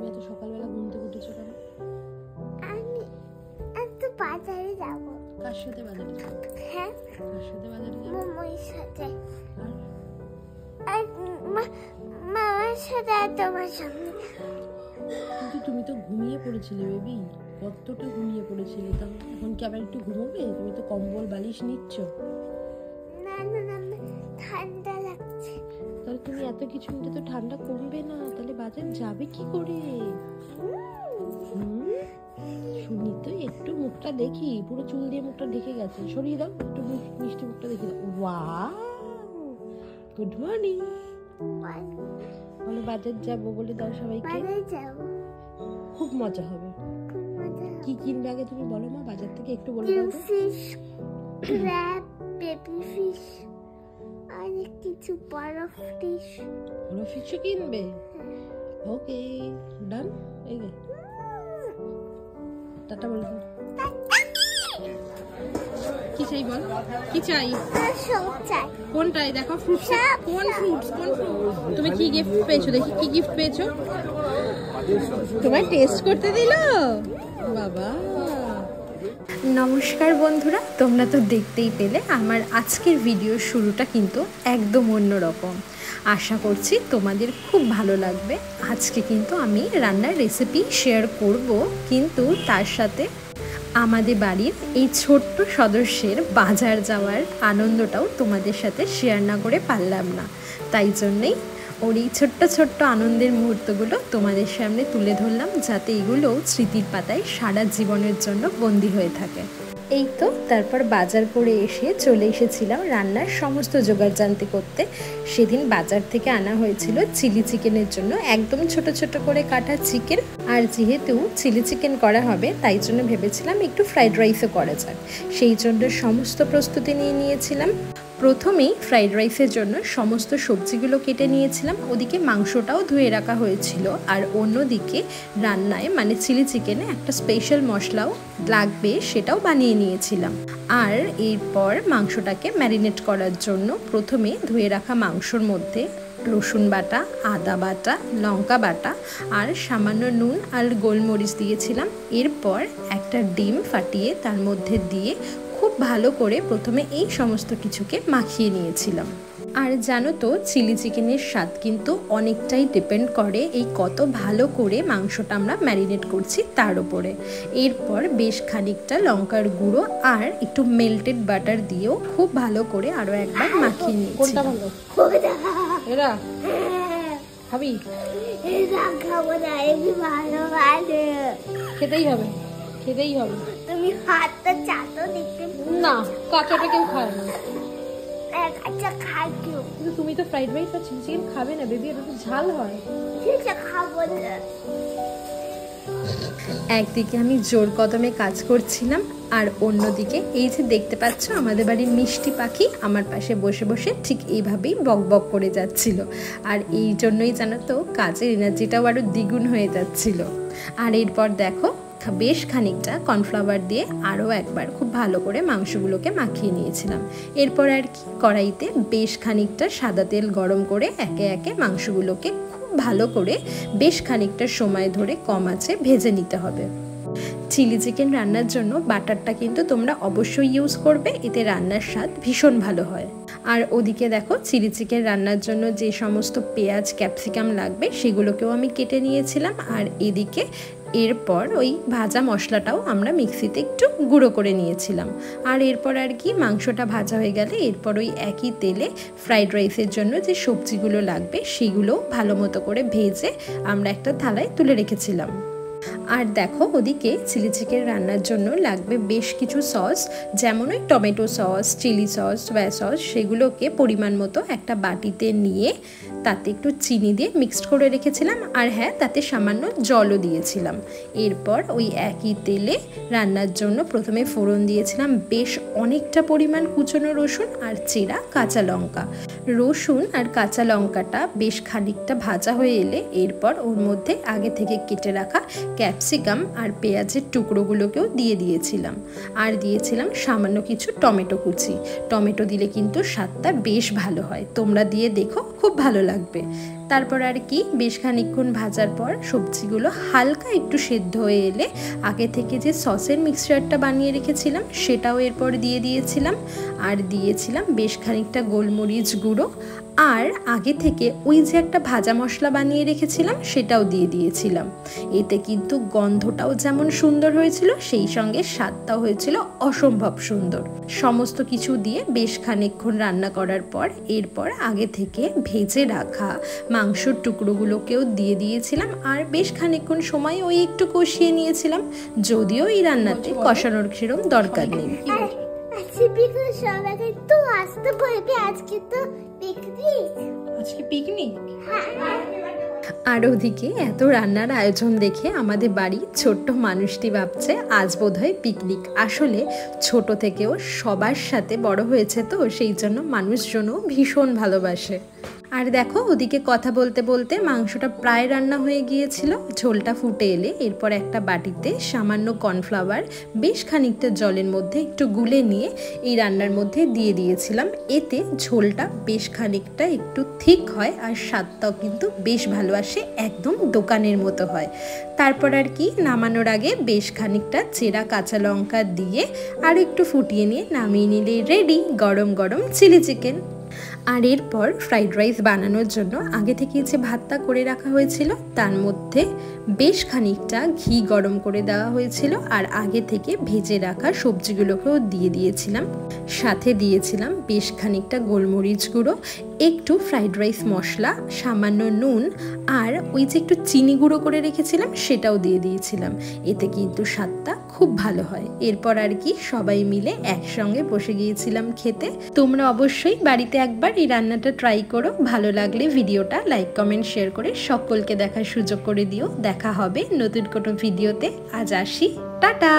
এত সকালবেলা ঘুম থেকে উঠেছো কেন? আমি একটু বাজারে যাব। কার সাথে বাজারে যাবো? হ্যাঁ, কার সাথে বাজারে যাবো? মামার সাথে। আর আর মামার সাথে আর তোমার সামনে। কিন্তু তুমি তো ঘুমিয়ে পড়েছিলে বেবি, কতটা ঘুমিয়ে পড়েছিলে। তাহলে এখন কি আবার একটু ঘুমোবে? তুমি তো কম্বল বালিশ নিচ্ছ। না না না, আমার ঠান্ডা লাগছে। তাহলে তুমি এত কিছু নিতে তো ঠান্ডা কমবে না, তাহলে বাজার যাবে কি করে? শুনি তো, একটু মুখটা দেখি, পুরো চুল দিয়ে মুখটা ঢেকে গেছে। সরিয়ে দাও, একটু মিষ্টি মুখটা দেখে দাও। Wow, good morning. বলো বাজার যাবো বলে দাও সবাইকে। বাজারে যাব, খুব মজা হবে। খুব মজা। কি কিনবে আগে তুমি বলো মা, বাজার থেকে একটু বলে দাও তো। ফিশ, ক্র্যাব, বেবি ফিশ, আর কিছু বড় ফিশ। বড় ফিশও কিনবে? ওকে, ডান। এই যে টাটা বলে দাও। কি চাই বল, কি চাই? সব চাই। কোনটাই দেখো, ফ্রুটস। কোন ফ্রুটস? কোন ফ্রুট? তুমি কি গিফট পেয়েছো? দেখি কি গিফট পেয়েছো। তোমায় টেস্ট করতে দিল বাবা। নমস্কার বন্ধুরা, তোমরা তো দেখতেই পেলে আমার আজকের ভিডিওর শুরুটা কিন্তু একদম অন্যরকম। আশা করছি তোমাদের খুব ভালো লাগবে। আজকে কিন্তু আমি রান্নার রেসিপি শেয়ার করব, কিন্তু তার সাথে আমাদের বাড়ির এই ছোট্ট সদস্যের বাজার যাওয়ার আনন্দটাও তোমাদের সাথে শেয়ার না করে পারলাম না। তাই জন্যেই ওর এই ছোট্ট ছোট্ট আনন্দের মুহূর্তগুলো তোমাদের সামনে তুলে ধরলাম, যাতে এগুলো স্মৃতির পাতায় সারা জীবনের জন্য বন্দী হয়ে থাকে। এই তো তারপর বাজার করে এসে চলে এসেছিলাম রান্নার সমস্ত জোগাড়জান্তি করতে। সেদিন বাজার থেকে আনা হয়েছিল চিলি চিকেনের জন্য একদম ছোট ছোট করে কাটা চিকেন। আর যেহেতু চিলি চিকেন করা হবে, তাই জন্য ভেবেছিলাম একটু ফ্রাইড রাইসও করা যাক। সেই জন্য সমস্ত প্রস্তুতি নিয়ে নিয়েছিলাম। প্রথমেই ফ্রাইড রাইসের জন্য সমস্ত সবজিগুলো কেটে নিয়েছিলাম। ওদিকে মাংসটাও ধুয়ে রাখা হয়েছিল, আর অন্যদিকে রান্নায় মানে চিলি চিকেনে একটা স্পেশাল মশলাও লাগবে, সেটাও বানিয়ে নিয়েছিলাম। আর এরপর মাংসটাকে ম্যারিনেট করার জন্য প্রথমে ধুয়ে রাখা মাংসর মধ্যে রসুন বাটা, আদা বাটা, লঙ্কা বাটা আর সামান্য নুন আর গোলমরিচ দিয়েছিলাম। এরপর একটা ডিম ফাটিয়ে তার মধ্যে দিয়ে খুব ভালো করে প্রথমে এই সমস্ত কিছুকে মাখিয়ে নিয়েছিলাম। আর জানো তো, চিলি চিকেনের স্বাদ কিন্তু অনেকটাই ডিপেন্ড করে এই কত ভালো করে মাংসটা আমরা ম্যারিনেট করছি তার উপরে। এরপর বেশ খানিকটা লঙ্কার গুঁড়ো আর একটু মেল্টেড বাটার দিয়েও খুব ভালো করে আরও একবার মাখিয়ে নিয়েছি। কোনটা ভালো? এরা খাবি? এরা খাবো না, এমনি ভালো ভালো। খেতেই হবে, খেতেই হবে। তুমি হাতটা চাটো দেখতে না, কাঁচাটা কেউ খায় না। আচ্ছা খাই কেউ, কিন্তু তুমি তো ফ্রাইড রাইস আর চিলি চিকেন খাবে না বেবি, এটা তো ঝাল হয়। ঠিক আছে খাবো না। একদিকে আমি জোর কদমে কাজ করছিলাম, আর অন্যদিকে এই যে দেখতে পাচ্ছ আমাদের বাড়ির মিষ্টি পাখি আমার পাশে বসে বসে ঠিক এইভাবেই বক বক করে যাচ্ছিল। আর এই জন্যই জানো তো কাজের এনার্জিটাও আরও দ্বিগুণ হয়ে যাচ্ছিল। আর এরপর দেখো বেশ খানিকটা কর্নফ্লাওয়ার দিয়ে আরও একবার খুব ভালো করে মাংসগুলোকে মাখিয়ে নিয়েছিলাম। এরপর আর কি, কড়াইতে বেশ খানিকটা সাদা তেল গরম করে একে একে মাংসগুলোকে খুব ভালো করে বেশ খানিকটা সময় ধরে কম আঁচে ভেজে নিতে হবে। চিলি চিকেন রান্নার জন্য বাটারটা কিন্তু তোমরা অবশ্যই ইউজ করবে, এতে রান্নার স্বাদ ভীষণ ভালো হয়। আর ওদিকে দেখো চিলি চিকেন রান্নার জন্য যে সমস্ত পেঁয়াজ ক্যাপসিকাম লাগবে সেগুলোকেও আমি কেটে নিয়েছিলাম। আর এদিকে এরপর ওই ভাজা মশলাটাও আমরা মিক্সিতে একটু গুঁড়ো করে নিয়েছিলাম। আর এরপর আর কি, মাংসটা ভাজা হয়ে গেলে এরপর ওই একই তেলে ফ্রাইড রাইসের জন্য যে সবজিগুলো লাগবে সেগুলো ভালো মতো করে ভেজে আমরা একটা থালায় তুলে রেখেছিলাম। আর দেখো ওদিকে চিলি চিকেন রান্নার জন্য লাগবে বেশ কিছু সস, যেমন ওই tomato sauce, chilli sauce, soya sauce, সেগুলোকে পরিমাণ মতো একটা বাটিতে নিয়ে তাতে একটু চিনি দিয়ে মিক্সড করে রেখেছিলাম। আর হ্যাঁ, তাতে সামান্য জলও দিয়েছিলাম। এরপর ওই একই তেলে রান্নার জন্য প্রথমে ফোড়ন দিয়েছিলাম বেশ অনেকটা পরিমাণ কুচনো রসুন আর চেরা কাঁচা লঙ্কা। রসুন আর কাঁচা লঙ্কাটা বেশ খানিকটা ভাজা হয়ে এলে এরপর ওর মধ্যে আগে থেকে কেটে রাখা ক্যাপসিকাম আর পেঁয়াজের টুকরোগুলোকেও দিয়ে দিয়েছিলাম। আর দিয়েছিলাম সামান্য কিছু টমেটো কুচি। টমেটো দিলে কিন্তু স্বাদটা বেশ ভালো হয়, তোমরা দিয়ে দেখো, খুব ভালো লাগবে। তারপর আর কি বেশ খানিকক্ষণ ভাজার পর সবজিগুলো হালকা একটু সেদ্ধ হয়ে এলে আগে থেকে যে সসের মিক্সচারটা বানিয়ে রেখেছিলাম সেটাও এরপর দিয়ে দিয়েছিলাম, আর দিয়েছিলাম বেশ খানিকটা গোলমরিচ গুঁড়ো, আর আগে থেকে ওই যে একটা ভাজা মশলা বানিয়ে রেখেছিলাম সেটাও দিয়ে দিয়েছিলাম। এতে কিন্তু গন্ধটাও যেমন সুন্দর হয়েছিল সেই সঙ্গে স্বাদটাও হয়েছিল অসম্ভব সুন্দর। সমস্ত কিছু দিয়ে বেশ খানিকক্ষণ রান্না করার পর এরপর আগে থেকে ভেজে রাখা মাংসর টুকরোগুলোকেও দিয়ে দিয়েছিলাম, আর বেশ খানিকক্ষণ সময় ওই একটু কষিয়ে নিয়েছিলাম, যদিও এই রান্নাতে কষানোর সেরকম দরকার নেই। আজকে বিকেলে সবাইকে তো আসতে বলবে, আজকে তো পিকনিক। আজকে পিকনিক? আর ওদিকে এত রান্নার আয়োজন দেখে আমাদের বাড়ি ছোট্ট মানুষটি ভাবছে আজ বোধহয় পিকনিক। আসলে ছোট থেকেও সবার সাথে বড় হয়েছে তো সেই জন্য মানুষজনও ভীষণ ভালোবাসে। আর দেখো ওদিকে কথা বলতে বলতে মাংসটা প্রায় রান্না হয়ে গিয়েছিল। ঝোলটা ফুটে এলে এরপর একটা বাটিতে সামান্য কর্নফ্লাওয়ার বেশ খানিকটা জলের মধ্যে একটু গুলে নিয়ে এই রান্নার মধ্যে দিয়ে দিয়েছিলাম। এতে ঝোলটা বেশ খানিকটা একটু থিক হয় আর স্বাদটাও কিন্তু বেশ ভালো আসে, একদম দোকানের মতো হয়। তারপর আর কি নামানোর আগে বেশ খানিকটা চেরা কাঁচা লঙ্কা দিয়ে আর একটু ফুটিয়ে নিয়ে নামিয়ে নিলে রেডি গরম গরম চিলি চিকেন। আর এরপর ফ্রাইড রাইস বানানোর জন্য আগে থেকে যে ভাতটা করে রাখা হয়েছিল তার মধ্যে বেশ খানিকটা ঘি গরম করে দেওয়া হয়েছিল, আর আগে থেকে ভেজে রাখা সবজিগুলোকেও দিয়ে দিয়েছিলাম। সাথে দিয়েছিলাম বেশ খানিকটা গোলমরিচ গুঁড়ো, একটু ফ্রাইড রাইস মশলা, সামান্য নুন, আর ওই যে একটু চিনি গুঁড়ো করে রেখেছিলাম সেটাও দিয়ে দিয়েছিলাম। এতে কিন্তু স্বাদটা খুব ভালো হয়। এরপর আর কি সবাই মিলে একসঙ্গে বসে গিয়েছিলাম খেতে। তোমরা অবশ্যই বাড়িতে একবার এই রান্নাটা ট্রাই করো। ভালো লাগলে ভিডিওটা লাইক কমেন্ট শেয়ার করে সকলকে দেখার সুযোগ করে দিও। দেখা হবে নতুন কোনো ভিডিওতে। আজ আসি, টাটা।